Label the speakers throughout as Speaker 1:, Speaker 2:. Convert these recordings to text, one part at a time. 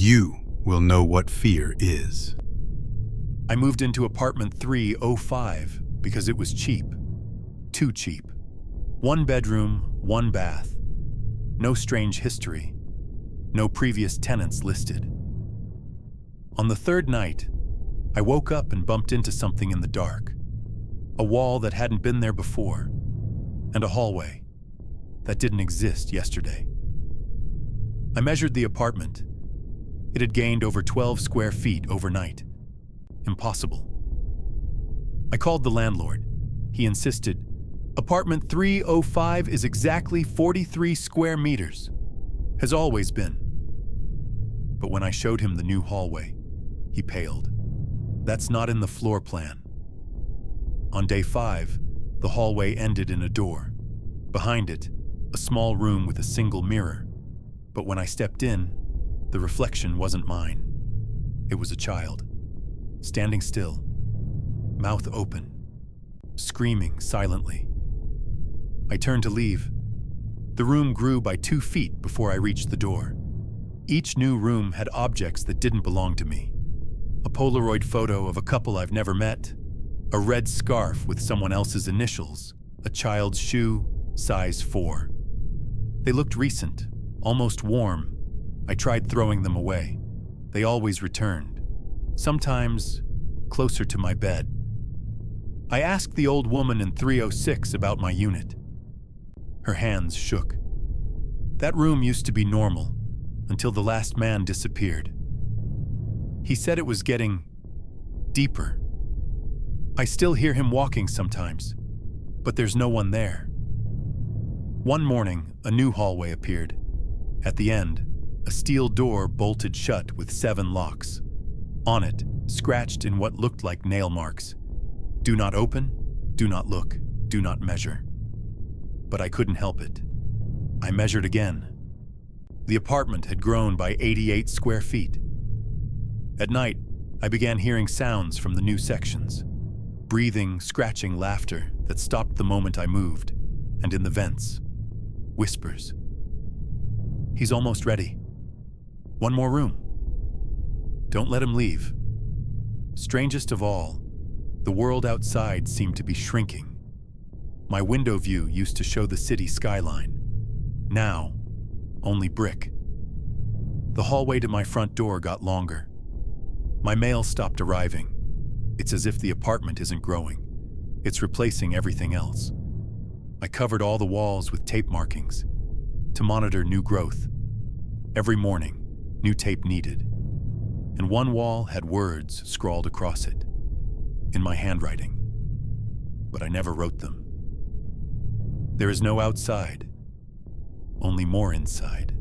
Speaker 1: You will know what fear is.
Speaker 2: I moved into apartment 305 because it was cheap. Too cheap. 1 bedroom, 1 bath. No strange history. No previous tenants listed. On the 3rd night, I woke up and bumped into something in the dark. A wall that hadn't been there before, and a hallway that didn't exist yesterday. I measured the apartment. It had gained over 12 square feet overnight. Impossible. I called the landlord. He insisted, apartment 305 is exactly 43 square meters. Has always been. But when I showed him the new hallway, he paled. That's not in the floor plan. On day 5, the hallway ended in a door. Behind it, a small room with a single mirror. But when I stepped in, the reflection wasn't mine. It was a child, standing still, mouth open, screaming silently. I turned to leave. The room grew by 2 feet before I reached the door. Each new room had objects that didn't belong to me. A Polaroid photo of a couple I've never met, a red scarf with someone else's initials, a child's shoe, size 4. They looked recent, almost warm. I tried throwing them away. They always returned, sometimes closer to my bed. I asked the old woman in 306 about my unit. Her hands shook. That room used to be normal until the last man disappeared. He said it was getting deeper. I still hear him walking sometimes, but there's no one there. One morning, a new hallway appeared. At the end, a steel door bolted shut with 7 locks. On it, scratched in what looked like nail marks. Do not open, do not look, do not measure. But I couldn't help it. I measured again. The apartment had grown by 88 square feet. At night, I began hearing sounds from the new sections. Breathing, scratching laughter that stopped the moment I moved, and in the vents, whispers. He's almost ready. 1 more room. Don't let him leave. Strangest of all, the world outside seemed to be shrinking. My window view used to show the city skyline. Now, only brick. The hallway to my front door got longer. My mail stopped arriving. It's as if the apartment isn't growing. It's replacing everything else. I covered all the walls with tape markings to monitor new growth. Every morning, new tape needed. And one wall had words scrawled across it, in my handwriting. But I never wrote them. There is no outside, only more inside.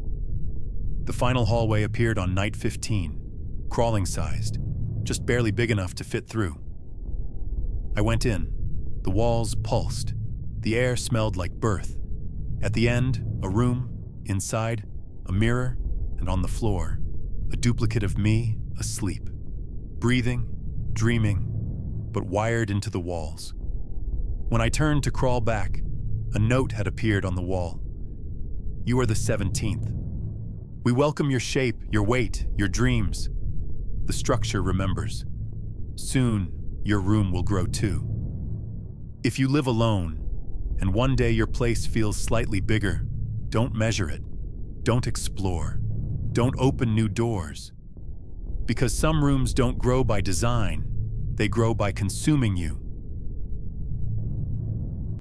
Speaker 2: The final hallway appeared on night 15, crawling-sized, just barely big enough to fit through. I went in. The walls pulsed. The air smelled like birth. At the end, a room. Inside, a mirror. And on the floor, a duplicate of me asleep. Breathing, dreaming, but wired into the walls. When I turned to crawl back, a note had appeared on the wall. You are the 17th. We welcome your shape, your weight, your dreams. The structure remembers. Soon, your room will grow too. If you live alone, and one day your place feels slightly bigger, don't measure it. Don't explore. Don't open new doors. Because some rooms don't grow by design. They grow by consuming you.